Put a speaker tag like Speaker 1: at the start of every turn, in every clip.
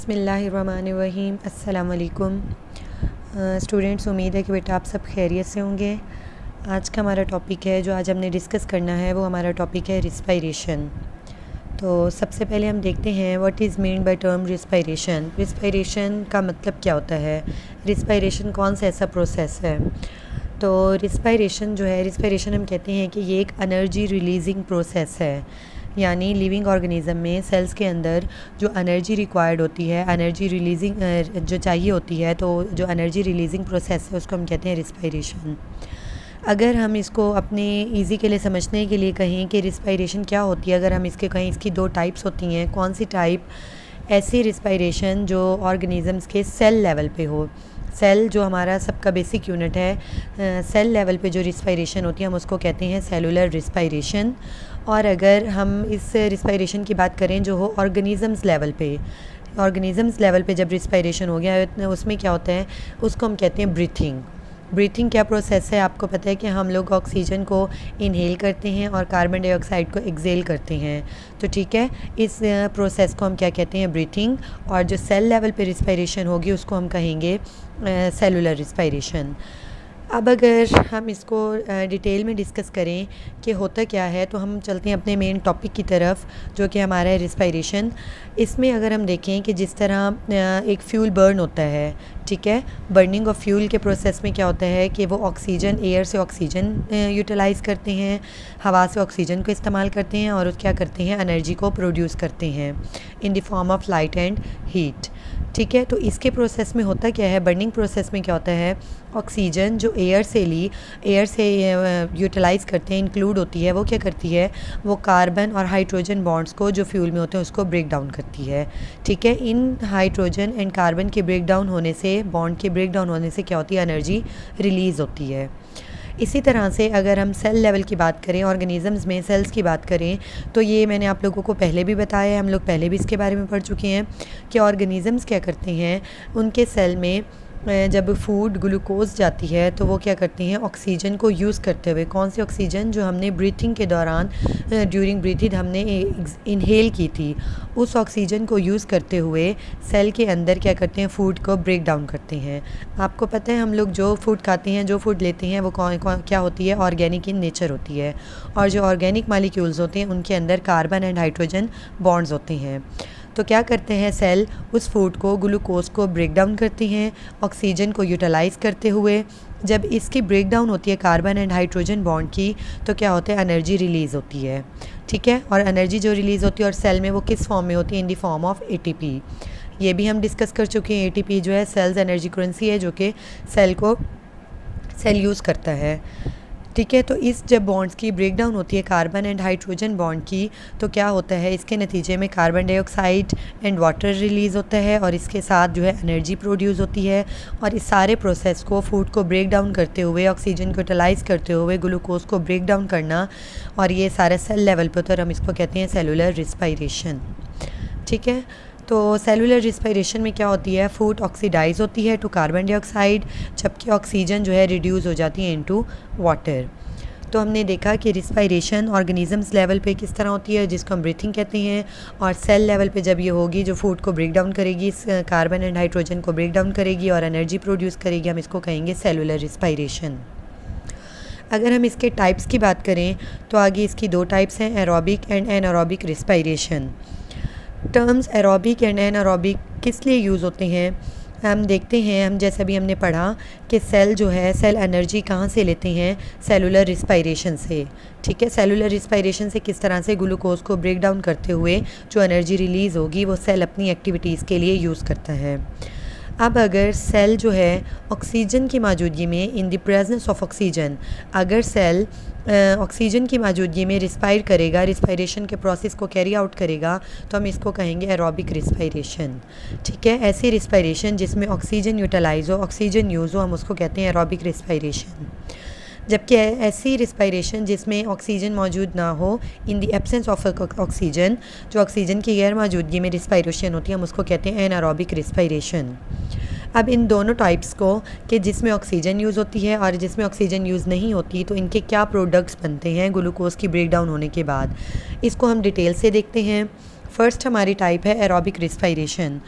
Speaker 1: बिस्मिल्लाहिर्रहमानिर्रहीम। अस्सलाम वालेकुम स्टूडेंट्स, उम्मीद है कि बेटा आप सब खैरियत से होंगे। आज का हमारा टॉपिक है जो आज हमने डिस्कस करना है वो हमारा टॉपिक है रिस्पायरेशन। तो सबसे पहले हम देखते हैं what is mean by term respiration. Respiration का मतलब क्या होता है, रिस्पायरेशन कौन सा ऐसा प्रोसेस है। तो रिस्पायरेशन जो है, रिस्पायरेशन हम कहते हैं कि ये एक एनर्जी रिलीजिंग प्रोसेस है। यानी लिविंग ऑर्गेनिज़म में सेल्स के अंदर जो एनर्जी रिक्वायर्ड होती है, एनर्जी रिलीजिंग जो चाहिए होती है, तो जो एनर्जी रिलीजिंग प्रोसेस है उसको हम कहते हैं रिस्पायरेशन। अगर हम इसको अपने इजी के लिए समझने के लिए कहें कि रिस्पायरेशन क्या होती है, अगर हम इसके कहें इसकी दो टाइप्स होती हैं। कौन सी टाइप? ऐसी रिस्पायरेशन जो ऑर्गेनिज़म्स के सेल लेवल पे हो। सेल जो हमारा सबका बेसिक यूनिट है, सेल लेवल पे जो रिस्पायरेशन होती है हम उसको कहते हैं सेलुलर रिस्पायरेशन। और अगर हम इस रिस्पायरेशन की बात करें जो हो ऑर्गेनिज़म्स लेवल पे, ऑर्गेनिज़म्स लेवल पे जब रिस्पायरेशन हो गया उसमें क्या होता है, उसको हम कहते हैं ब्रीथिंग। ब्रीथिंग क्या प्रोसेस है, आपको पता है कि हम लोग ऑक्सीजन को इनहेल करते हैं और कार्बन डाइऑक्साइड को एक्सेल करते हैं। तो ठीक है, इस प्रोसेस को हम क्या कहते हैं, ब्रीथिंग। और जो सेल लेवल पे रिस्पायरेशन होगी उसको हम कहेंगे सेलुलर रिस्पायरेशन। अब अगर हम इसको डिटेल में डिस्कस करें कि होता क्या है, तो हम चलते हैं अपने मेन टॉपिक की तरफ जो कि हमारा है रिस्पायरेशन। इसमें अगर हम देखें कि जिस तरह एक फ्यूल बर्न होता है, ठीक है, बर्निंग ऑफ फ्यूल के प्रोसेस में क्या होता है कि वो ऑक्सीजन, एयर से ऑक्सीजन यूटिलाइज़ करते हैं, हवा से ऑक्सीजन को इस्तेमाल करते हैं और क्या करते हैं, एनर्जी को प्रोड्यूस करते हैं in the form of light and heat. ठीक है, तो इसके प्रोसेस में होता क्या है, बर्निंग प्रोसेस में क्या होता है, ऑक्सीजन जो एयर से यूटिलाइज़ करते हैं, इंक्लूड होती है, वो क्या करती है, वो कार्बन और हाइड्रोजन बॉन्ड्स को जो फ्यूल में होते हैं उसको ब्रेक डाउन करती है। ठीक है, इन हाइड्रोजन एंड कार्बन के ब्रेक डाउन होने से, बॉन्ड के ब्रेक डाउन होने से क्या होती है, एनर्जी रिलीज़ होती है। इसी तरह से अगर हम सेल लेवल की बात करें, ऑर्गेनिज़म्स में सेल्स की बात करें, तो ये मैंने आप लोगों को पहले भी बताया है, हम लोग पहले भी इसके बारे में पढ़ चुके हैं कि ऑर्गेनिज़म्स क्या करते हैं, उनके सेल में जब फूड ग्लूकोज जाती है तो वो क्या करती हैं, ऑक्सीजन को यूज़ करते हुए, कौन सी ऑक्सीजन, जो हमने ब्रीथिंग के दौरान ड्यूरिंग ब्रीथिंग हमने इनहेल की थी, उस ऑक्सीजन को यूज़ करते हुए सेल के अंदर क्या करते हैं, फूड को ब्रेक डाउन करते हैं। आपको पता है हम लोग जो फूड खाते हैं, जो फूड लेते हैं, वो क्या होती है, ऑर्गेनिक इन नेचर होती है। और जो ऑर्गेनिक मालिक्यूल्स होते हैं उनके अंदर कार्बन एंड हाइड्रोजन बॉन्ड्स होते हैं। तो क्या करते हैं, सेल उस फूड को, ग्लूकोज को ब्रेक डाउन करती हैं ऑक्सीजन को यूटिलाइज़ करते हुए। जब इसकी ब्रेक डाउन होती है कार्बन एंड हाइड्रोजन बॉन्ड की, तो क्या होता है, एनर्जी रिलीज़ होती है। ठीक है, और एनर्जी जो रिलीज़ होती है और सेल में वो किस फॉर्म में होती है, in the form of ATP. ये भी हम डिस्कस कर चुके हैं। एटीपी जो है सेल्स एनर्जी करेंसी है जो कि सेल यूज़ करता है। ठीक है, तो इस जब बॉन्ड्स की ब्रेक डाउन होती है कार्बन एंड हाइड्रोजन बॉन्ड की, तो क्या होता है, इसके नतीजे में carbon dioxide and water release होता है और इसके साथ जो है एनर्जी प्रोड्यूस होती है। और इस सारे प्रोसेस को, फूड को ब्रेक डाउन करते हुए, ऑक्सीजन को यूटिलाइज़ करते हुए, ग्लूकोज को ब्रेक डाउन करना, और ये सारे सेल लेवल पर, तो हम इसको कहते हैं सेलुलर रिस्पायरेशन। ठीक है, तो सेलुलर रिस्पायरेशन में क्या होती है, फूड ऑक्सीडाइज होती है टू कार्बन डाइऑक्साइड, जबकि ऑक्सीजन जो है रिड्यूस हो जाती है इनटू वाटर। तो हमने देखा कि रिस्पायरेशन ऑर्गेनिज़म्स लेवल पे किस तरह होती है, जिसको हम ब्रीथिंग कहते हैं, और सेल लेवल पे जब ये होगी, जो फूड को ब्रेक डाउन करेगी, कार्बन एंड हाइड्रोजन को ब्रेक डाउन करेगी और एनर्जी प्रोड्यूस करेगी, हम इसको कहेंगे सेलुलर रिस्पायरेशन। अगर हम इसके टाइप्स की बात करें तो आगे इसकी दो टाइप्स हैं, aerobic and anaerobic respiration. Terms aerobic and anaerobic किस लिए यूज़ होते हैं, हम देखते हैं। हम जैसा भी हमने पढ़ा कि सेल जो है, सेल एनर्जी कहाँ से लेते हैं, सेलुलर रिस्पायरेशन से। ठीक है, सेलुलर रिस्पायरेशन से किस तरह से ग्लूकोज को ब्रेक डाउन करते हुए जो एनर्जी रिलीज़ होगी वो सेल अपनी एक्टिविटीज़ के लिए यूज़ करता है। अब अगर सेल जो है ऑक्सीजन की मौजूदगी में, in the presence of oxygen, अगर सेल ऑक्सीजन की मौजूदगी में रिस्पायर करेगा, रिस्पायरेशन के प्रोसेस को कैरी आउट करेगा, तो हम इसको कहेंगे एरोबिक रिस्पायरेशन। ठीक है, ऐसी रिस्पायरेशन जिसमें ऑक्सीजन यूटिलाइज हो, ऑक्सीजन यूज़ हो, हम उसको कहते हैं एरोबिक रिस्पायरेशन। जबकि ऐसी रिस्पायरेशन जिसमें ऑक्सीजन मौजूद ना हो, in the absence of oxygen, जो ऑक्सीजन की गैर मौजूदगी में रिस्पायरेशन होती है, हम उसको कहते हैं एनारोबिक रिस्पायरेशन। अब इन दोनों टाइप्स को, कि जिसमें ऑक्सीजन यूज़ होती है और जिसमें ऑक्सीजन यूज़ नहीं होती, तो इनके क्या प्रोडक्ट्स बनते हैं ग्लूकोज की ब्रेक डाउन होने के बाद, इसको हम डिटेल से देखते हैं। फ़र्स्ट हमारी टाइप है एरोबिक रिस्पायरेशन।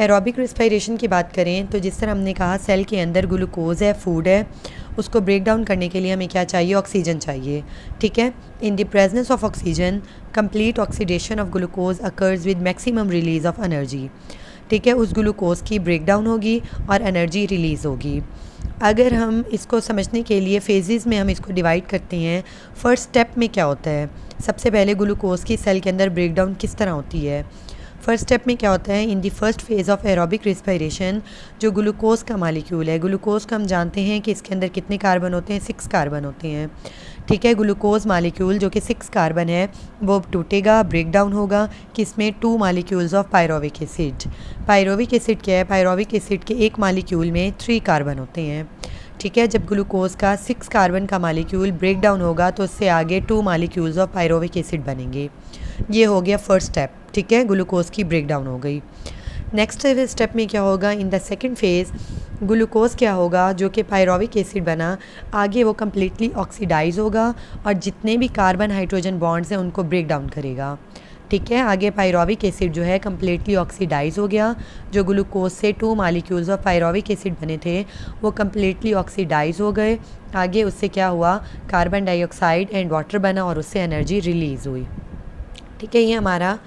Speaker 1: एरोबिक रेस्पिरेशन की बात करें तो जिस तरह हमने कहा सेल के अंदर ग्लूकोज है, फूड है, उसको ब्रेक डाउन करने के लिए हमें क्या चाहिए, ऑक्सीजन चाहिए। ठीक है, in the presence of oxygen complete oxidation of glucose occurs with maximum release of energy. ठीक है, उस ग्लूकोज की ब्रेक डाउन होगी और एनर्जी रिलीज़ होगी। अगर हम इसको समझने के लिए फेजेस में हम इसको डिवाइड करते हैं, फर्स्ट स्टेप में क्या होता है, सबसे पहले ग्लूकोज की सेल के अंदर ब्रेक डाउन किस तरह होती है। फर्स्ट स्टेप में क्या होता है, in the first phase of aerobic respiration जो ग्लूकोज का मालिक्यूल है, ग्लूकोज का हम जानते हैं कि इसके अंदर कितने कार्बन होते हैं, 6 कार्बन होते हैं। ठीक है, ग्लूकोज मालिक्यूल जो कि 6 कार्बन है वो टूटेगा, ब्रेक डाउन होगा किसमें, 2 molecules of pyruvic acid. Pyruvic acid क्या है, पायरोविक एसिड के एक मालिक्यूल में 3 कार्बन होते हैं। ठीक है, जब ग्लूकोज का 6 कार्बन का मालिक्यूल ब्रेक डाउन होगा तो उससे आगे 2 मालिक्यूल्स ऑफ पायरोविक एसिड बनेंगे। ये हो गया फर्स्ट स्टेप। ठीक है, ग्लूकोज की ब्रेक डाउन हो गई। नेक्स्ट स्टेप में क्या होगा, in the second phase glucose क्या होगा जो कि पायरोविक एसिड बना, आगे वो कम्प्लीटली ऑक्सीडाइज होगा और जितने भी कार्बन हाइड्रोजन बॉन्ड्स हैं उनको ब्रेक डाउन करेगा। ठीक है, आगे पायरोविक एसिड जो है कम्प्लीटली ऑक्सीडाइज हो गया, जो ग्लूकोज से 2 मालिक्यूल्स ऑफ पायरोविक एसिड बने थे वो कम्प्लीटली ऑक्सीडाइज हो गए। आगे उससे क्या हुआ, कार्बन डाइऑक्साइड एंड वाटर बना और उससे एनर्जी रिलीज़ हुई। ठीक है, ये हमारा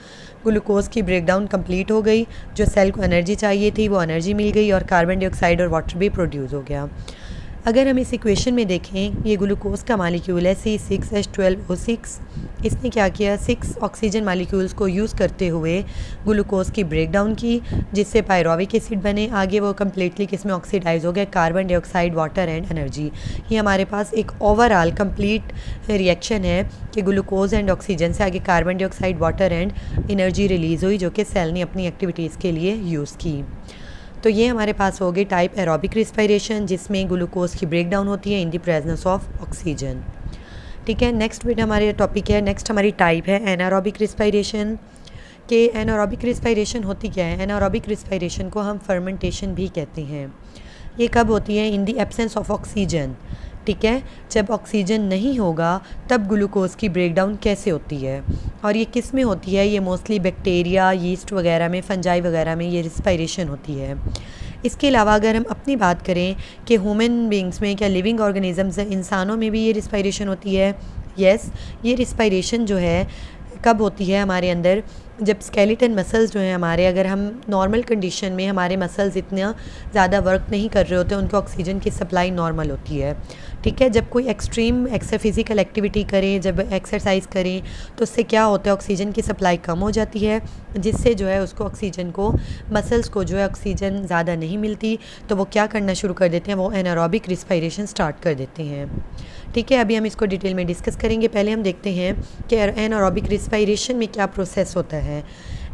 Speaker 1: ग्लूकोज की ब्रेकडाउन कंप्लीट हो गई, जो सेल को एनर्जी चाहिए थी वो एनर्जी मिल गई और कार्बन डाइऑक्साइड और वाटर भी प्रोड्यूस हो गया। अगर हम इस इक्वेशन में देखें, ये ग्लूकोज का मालिक्यूल है C6H12O6, इसने क्या किया, 6 ऑक्सीजन मालिक्यूल्स को यूज़ करते हुए ग्लूकोज की ब्रेकडाउन की जिससे पायरोविक एसिड बने, आगे वो कम्प्लीटली किस में ऑक्सीडाइज हो गया, carbon dioxide, water and energy. ये हमारे पास एक ओवरऑल कंप्लीट रिएक्शन है कि ग्लूकोज एंड ऑक्सीजन से आगे carbon dioxide, water and energy release हुई जो कि सेल ने अपनी एक्टिविटीज़ के लिए यूज़ की। तो ये हमारे पास हो गई टाइप एरोबिक रेस्पिरेशन जिसमें ग्लूकोज की ब्रेकडाउन होती है in the presence of oxygen. ठीक है, नेक्स्ट बिट हमारे टॉपिक है, नेक्स्ट हमारी टाइप है एनारोबिक रेस्पिरेशन। कि एनारोबिक रेस्पिरेशन होती क्या है, एनारोबिक रेस्पिरेशन को हम फर्मेंटेशन भी कहते हैं। ये कब होती है, in the absence of oxygen. ठीक है, जब ऑक्सीजन नहीं होगा तब ग्लूकोज की ब्रेकडाउन कैसे होती है और ये किस में होती है, ये मोस्टली बैक्टीरिया, यीस्ट वगैरह में, फंजाई वगैरह में ये रेस्पिरेशन होती है। इसके अलावा अगर हम अपनी बात करें कि ह्यूमन बींग्स में, क्या लिविंग ऑर्गेनिजम्स इंसानों में भी ये रेस्पिरेशन होती है। यस, ये रेस्पिरेशन जो है कब होती है हमारे अंदर, जब स्केलेटन मसल्स जो हैं हमारे, अगर हम नॉर्मल कंडीशन में हमारे मसल्स इतना ज़्यादा वर्क नहीं कर रहे होते, उनको ऑक्सीजन की सप्लाई नॉर्मल होती है। ठीक है, जब कोई एक्सट्रीम फिज़िकल एक्टिविटी करें, जब एक्सरसाइज करें तो उससे क्या होता है, ऑक्सीजन की सप्लाई कम हो जाती है जिससे जो है उसको ऑक्सीजन को, मसल्स को जो है ऑक्सीजन ज़्यादा नहीं मिलती, तो वो क्या करना शुरू कर देते हैं, वो एनारोबिक रेस्पिरेशन स्टार्ट कर देते हैं। ठीक है, अभी हम इसको डिटेल में डिस्कस करेंगे। पहले हम देखते हैं कि एनारोबिक रेस्पिरेशन में क्या प्रोसेस होता है।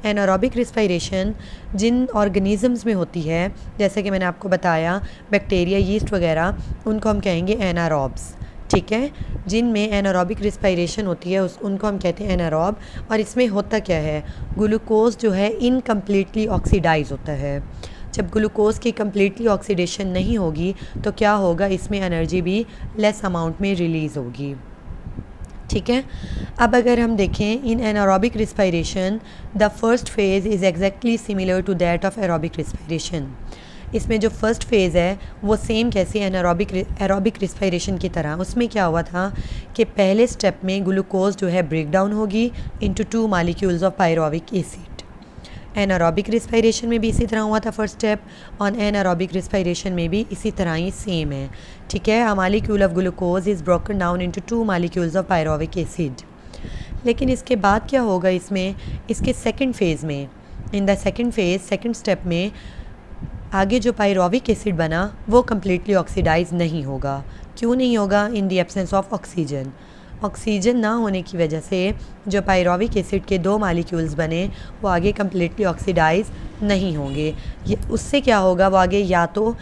Speaker 1: एनारोबिक रेस्पिरेशन जिन ऑर्गेनिजम्स में होती है, जैसे कि मैंने आपको बताया बैक्टीरिया, यीस्ट वगैरह, उनको हम कहेंगे एनारोब्स। ठीक है, जिनमें एनारोबिक रेस्पिरेशन होती है उनको हम कहते हैं एनारोब। और इसमें होता क्या है, ग्लूकोज जो है इनकम्प्लीटली ऑक्सीडाइज होता है। जब ग्लूकोज की कम्प्लीटली ऑक्सीडेशन नहीं होगी तो क्या होगा, इसमें एनर्जी भी लेस अमाउंट में रिलीज़ होगी। ठीक है, अब अगर हम देखें in anaerobic respiration the first phase is exactly similar to that of aerobic respiration. इसमें जो फर्स्ट फेज़ है वो सेम कैसे, एरोबिक रेस्पिरेशन की तरह। उसमें क्या हुआ था कि पहले स्टेप में ग्लूकोज जो है ब्रेक डाउन होगी into 2 molecules of pyruvic acid. Anaerobic respiration में भी इसी तरह हुआ था फर्स्ट स्टेप, और एनारोबिक रेस्पिरेशन में भी इसी तरह ही सेम है। ठीक है, अ molecule of glucose is broken down into 2 molecules of pyruvic acid. लेकिन इसके बाद क्या होगा, इसमें इसके सेकंड फेज़ में, in the second phase, second step में आगे जो पायरोविक एसिड बना वो कम्प्लीटली ऑक्सीडाइज नहीं होगा। क्यों नहीं होगा, in the absence of oxygen. Oxygen ना होने की वजह से जो पायरोविक एसिड के 2 मालिक्यूल्स बने वो आगे कम्प्लीटली ऑक्सीडाइज नहीं होंगे। ये उससे क्या होगा, वो आगे या तो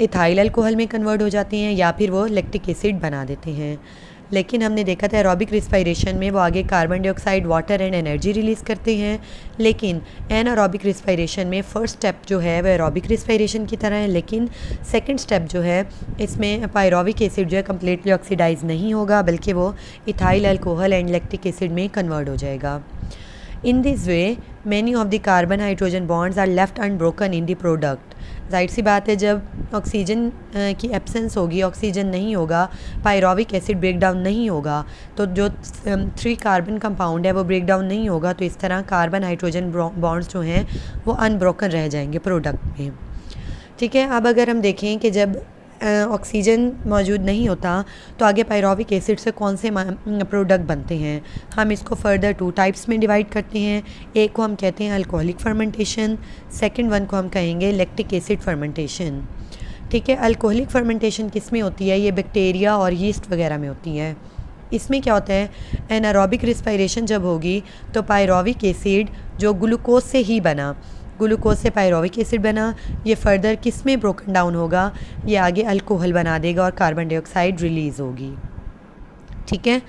Speaker 1: इथाइल अल्कोहल में कन्वर्ट हो जाते हैं या फिर वो लैक्टिक एसिड बना देते हैं। लेकिन हमने देखा था एरोबिक रेस्पिरेशन में वो आगे carbon dioxide, water and energy release करते हैं। लेकिन एनारोबिक रेस्पिरेशन में फ़र्स्ट स्टेप जो है वो एरोबिक रेस्पिरेशन की तरह है, लेकिन सेकंड स्टेप जो है इसमें पायरोविक एसिड जो है कम्प्लीटली ऑक्सीडाइज नहीं होगा बल्कि वो ethyl alcohol and lactic acid में कन्वर्ट हो जाएगा। In this way many of the carbon hydrogen bonds are left unbroken in the product. जाहिर सी बात है, जब ऑक्सीजन की एब्सेंस होगी, ऑक्सीजन नहीं होगा, पायरोविक एसिड ब्रेक डाउन नहीं होगा, तो जो 3 कार्बन कंपाउंड है वो ब्रेक डाउन नहीं होगा, तो इस तरह कार्बन हाइड्रोजन बॉन्ड्स जो हैं वो अनब्रोकन रह जाएंगे प्रोडक्ट में। ठीक है, अब अगर हम देखें कि जब ऑक्सीजन मौजूद नहीं होता तो आगे पायरोविक एसिड से कौन से प्रोडक्ट बनते हैं। हम इसको फर्दर 2 टाइप्स में डिवाइड करते हैं। एक को हम कहते हैं अल्कोहलिक फर्मेंटेशन, सेकंड वन को हम कहेंगे लैक्टिक एसिड फर्मेंटेशन। ठीक है, अल्कोहलिक फर्मेंटेशन किस में होती है? ये बैक्टीरिया और यीस्ट वगैरह में होती है। इसमें क्या होता है, एनारोबिक रिस्पायरेशन जब होगी तो पायरोविक एसिड जो ग्लूकोज से ही बना, ग्लूकोज से पायरोविक एसिड बना, ये फर्दर किस में ब्रोकन डाउन होगा, ये आगे अल्कोहल बना देगा और कार्बन डाइऑक्साइड रिलीज़ होगी। ठीक है,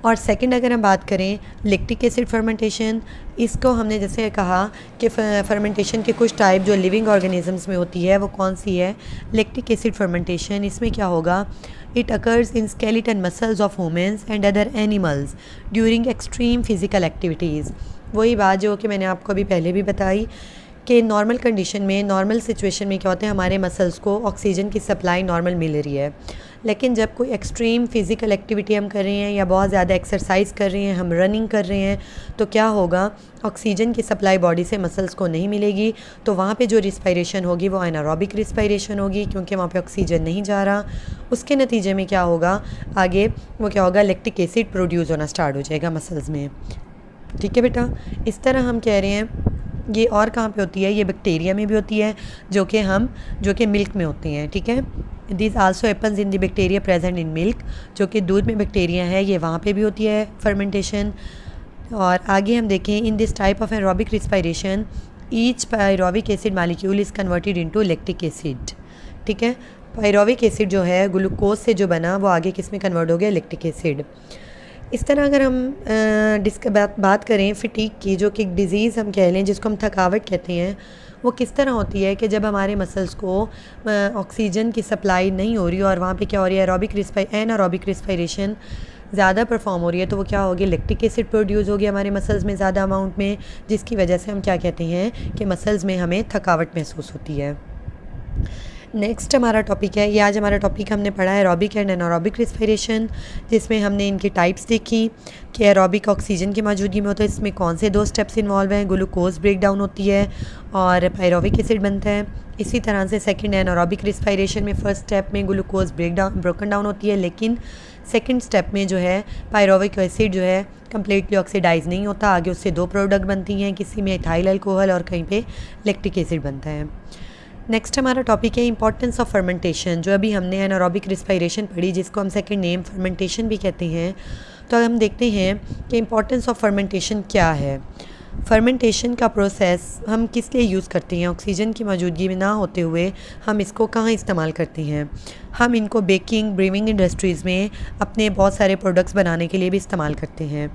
Speaker 1: और सेकंड अगर हम बात करें लैक्टिक एसिड फर्मेंटेशन, इसको हमने जैसे कहा कि फर्मेंटेशन के कुछ टाइप जो लिविंग ऑर्गेनिजम्स में होती है वो कौन सी है? Lactic acid fermentation. इसमें क्या होगा, it occurs in skeleton muscles of humans and other animals during extreme physical activities. वही बात जो कि मैंने आपको अभी पहले भी बताई कि नॉर्मल कंडीशन में, नॉर्मल सिचुएशन में क्या होता है, हमारे मसल्स को ऑक्सीजन की सप्लाई नॉर्मल मिल रही है, लेकिन जब कोई एक्सट्रीम फ़िज़िकल एक्टिविटी हम कर रहे हैं या बहुत ज़्यादा एक्सरसाइज कर रहे हैं, हम रनिंग कर रहे हैं, तो क्या होगा, ऑक्सीजन की सप्लाई बॉडी से मसल्स को नहीं मिलेगी, तो वहाँ पे जो रिस्पायरेशन होगी वो एनारोबिक रिस्पायरेशन होगी, क्योंकि वहाँ पे ऑक्सीजन नहीं जा रहा। उसके नतीजे में क्या होगा, आगे वो क्या होगा, लैक्टिक एसिड प्रोड्यूस होना स्टार्ट हो जाएगा मसल्स में। ठीक है बेटा, इस तरह हम कह रहे हैं ये और कहाँ पे होती है, ये बैक्टीरिया में भी होती है, जो कि मिल्क में होती हैं। ठीक है, this also happens in the bacteria present in milk, जो कि दूध में बैक्टीरिया है, ये वहाँ पे भी होती है फर्मेंटेशन। और आगे हम देखें, in this type of anaerobic respiration each pyruvic acid molecule is converted into lactic acid. ठीक है, पायरोविक एसिड जो है ग्लूकोज से जो बना वो आगे किस में कन्वर्ट हो गया, लैक्टिक एसिड। इस तरह अगर हम बात करें फटीग की, जो कि डिज़ीज़ हम कह लें, जिसको हम थकावट कहते हैं, वो किस तरह होती है कि जब हमारे मसल्स को ऑक्सीजन की सप्लाई नहीं हो रही और वहाँ पे क्या हो रही है, एनारोबिक रिस्पायरेशन ज़्यादा परफॉर्म हो रही है, तो वो क्या होगी, लैक्टिक एसिड प्रोड्यूस होगी हमारे मसल्स में ज़्यादा अमाउंट में, जिसकी वजह से हम क्या कहते हैं कि मसल्स में हमें थकावट महसूस होती है। नेक्स्ट हमारा टॉपिक है, ये आज हमारा टॉपिक हमने पढ़ा है एरोबिक एंड एनारोबिक रिस्पायरेशन, जिसमें हमने इनकी टाइप्स देखी कि एरोबिक ऑक्सीजन की मौजूदगी में होता है, इसमें कौन से 2 स्टेप्स इन्वॉल्व हैं, ग्लूकोज ब्रेक डाउन होती है और पायरोविक एसिड बनता है। इसी तरह से सेकंड एनारोबिक रिस्पायरेशन में फर्स्ट स्टेप में ग्लूकोज ब्रोकन डाउन होती है, लेकिन सेकंड स्टेप में जो है पायरोविक एसिड जो है कम्प्लीटली ऑक्सीडाइज नहीं होता, आगे उससे 2 प्रोडक्ट बनती हैं, किसी में इथाइल अल्कोहल और कहीं पे लैक्टिक एसिड बनता है। नेक्स्ट हमारा टॉपिक है इंपॉर्टेंस ऑफ फर्मेंटेशन, जो अभी हमने एनारोबिक रिस्पायरेशन पढ़ी, जिसको हम सेकंड नेम फर्मेंटेशन भी कहते हैं। तो हम देखते हैं कि इंपॉर्टेंस ऑफ फर्मेंटेशन क्या है। फर्मेंटेशन का प्रोसेस हम किस लिए यूज़ करते हैं, ऑक्सीजन की मौजूदगी में ना होते हुए हम इसको कहाँ इस्तेमाल करते हैं। हम इनको बेकिंग, ब्रीविंग इंडस्ट्रीज़ में अपने बहुत सारे प्रोडक्ट्स बनाने के लिए भी इस्तेमाल करते हैं।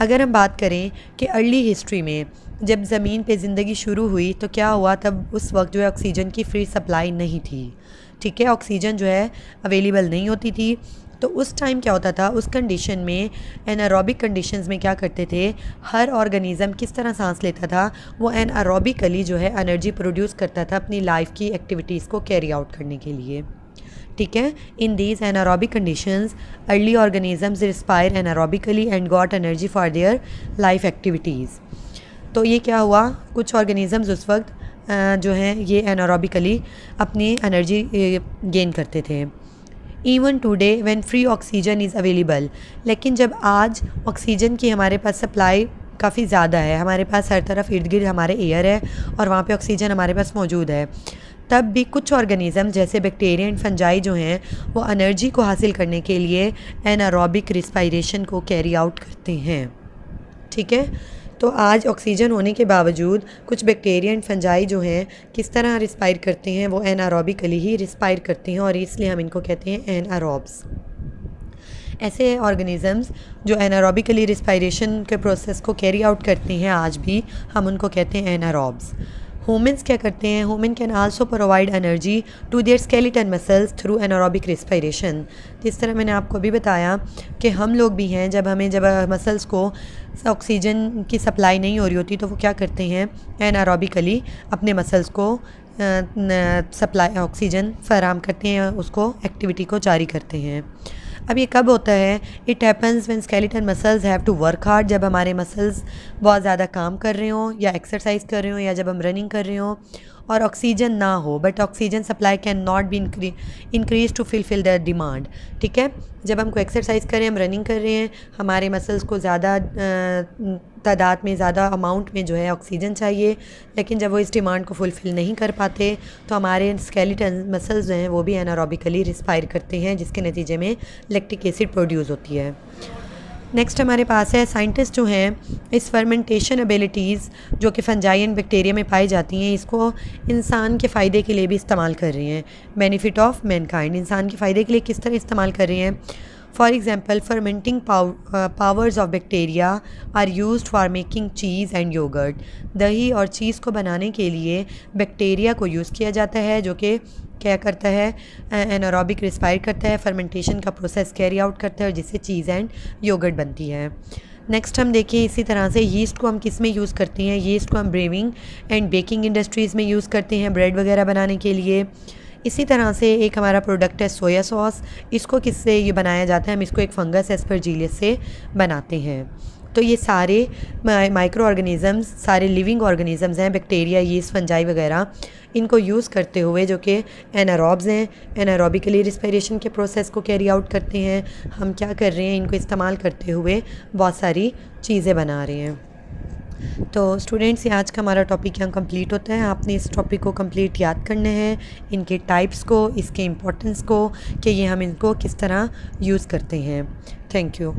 Speaker 1: अगर हम बात करें कि अर्ली हिस्ट्री में जब ज़मीन पे ज़िंदगी शुरू हुई तो क्या हुआ, तब उस वक्त जो है ऑक्सीजन की फ्री सप्लाई नहीं थी। ठीक है, ऑक्सीजन जो है अवेलेबल नहीं होती थी, तो उस टाइम क्या होता था, उस कंडीशन में एनारोबिक कंडीशंस में क्या करते थे, हर ऑर्गेनिज़म किस तरह सांस लेता था, वो एनारोबिकली जो है एनर्जी प्रोड्यूस करता था अपनी लाइफ की एक्टिविटीज़ को कैरी आउट करने के लिए। ठीक है, in these anaerobic conditions early organisms respire anaerobically and got energy for their life activities. तो ये क्या हुआ, कुछ ऑर्गेनिजम्स उस वक्त जो हैं ये एनारोबिकली अपनी एनर्जी गेन करते थे। Even today when free oxygen is available, लेकिन जब आज ऑक्सीजन की हमारे पास सप्लाई काफ़ी ज़्यादा है, हमारे पास हर तरफ इर्द गिर्द हमारे एयर है और वहाँ पे ऑक्सीजन हमारे पास मौजूद है, तब भी कुछ ऑर्गेनिज़म जैसे बैक्टीरिया एंड फंजाई जो हैं वो एनर्जी को हासिल करने के लिए एनारोबिक रिस्पायरेशन को कैरी आउट करते हैं। ठीक है, तो आज ऑक्सीजन होने के बावजूद कुछ बैक्टीरिया एंड फंजाई जो हैं किस तरह रिस्पायर करते हैं, वो एनारोबिकली ही रिस्पायर करते हैं और इसलिए हम इनको कहते हैं एनारोब्स। ऐसे ऑर्गेनिजम्स जो एनारोबिकली रिस्पायरेशन के प्रोसेस को कैरी आउट करते हैं आज भी, हम उनको कहते हैं एनारोब्स। ह्यूमंस क्या करते हैं, human can also provide energy to their skeleton muscles through anaerobic respiration. जिस तरह मैंने आपको अभी बताया कि हम लोग भी हैं, जब मसल्स को ऑक्सीजन की सप्लाई नहीं हो रही होती तो वो क्या करते हैं, एनारोबिकली अपने मसल्स को सप्लाई ऑक्सीजन फराहम करते हैं, उसको एक्टिविटी को जारी करते हैं। अब ये कब होता है, it happens when skeleton muscles have to work hard, जब हमारे मसल्स बहुत ज़्यादा काम कर रहे हों या एक्सरसाइज कर रहे हों या जब हम रनिंग कर रहे हों और ऑक्सीजन ना हो, but oxygen supply can not be increase to fulfil the demand. ठीक है, जब हम कोई एक्सरसाइज कर रहे हैं, हम रनिंग कर रहे हैं, हमारे मसल्स को ज़्यादा तादाद में, ज़्यादा अमाउंट में जो है ऑक्सीजन चाहिए, लेकिन जब वो इस डिमांड को फुलफ़िल नहीं कर पाते तो हमारे स्केलेटन मसल्स जो हैं वो भी एनारोबिकली रिस्पायर करते हैं, जिसके नतीजे में लैक्टिक एसिड प्रोड्यूस होती है। नेक्स्ट हमारे पास है, साइंटिस्ट जो हैं इस फर्मेंटेशन एबिलिटीज़ जो कि फंजाई एंड बैक्टीरिया में पाई जाती हैं, इसको इंसान के फ़ायदे के लिए भी इस्तेमाल कर रहे हैं। बेनिफिट ऑफ मैनकाइंड, इंसान के फ़ायदे के लिए किस तरह इस्तेमाल कर रहे हैं। For example, fermenting powers of bacteria are used for making cheese and yoghurt. दही और चीज़ को बनाने के लिए बैक्टीरिया को यूज़ किया जाता है, जो कि क्या करता है, एनारोबिक रिस्पायर करता है, फर्मेंटेशन का प्रोसेस कैरी आउट करता है और जिससे चीज़ एंड योगर्ट बनती है। नेक्स्ट हम देखें इसी तरह से यीस्ट को हम किस में यूज़ करते हैं। यीस्ट को हम ब्रेविंग एंड बेकिंग इंडस्ट्रीज़ में यूज़ करते हैं, ब्रेड वगैरह बनाने के लिए। इसी तरह से एक हमारा प्रोडक्ट है सोया सॉस, इसको किससे ये बनाया जाता है, हम इसको एक फंगस एस्परजीलियस से बनाते हैं। तो ये सारे माइक्रो ऑर्गेनिज़म्स, सारे लिविंग ऑर्गेनिज़म्स हैं, बैक्टीरिया, यीस्ट, फंजाई वगैरह, इनको यूज़ करते हुए जो कि एनारोब्स हैं, एनारोबिकली रिस्पिरेशन के प्रोसेस को कैरी आउट करते हैं। हम क्या कर रहे हैं, इनको इस्तेमाल करते हुए बहुत सारी चीज़ें बना रहे हैं। तो स्टूडेंट्स, ये आज का हमारा टॉपिक यहाँ कंप्लीट होता है। आपने इस टॉपिक को कंप्लीट याद करने हैं, इनके टाइप्स को, इसके इम्पोर्टेंस को, कि ये हम इनको किस तरह यूज़ करते हैं। Thank you.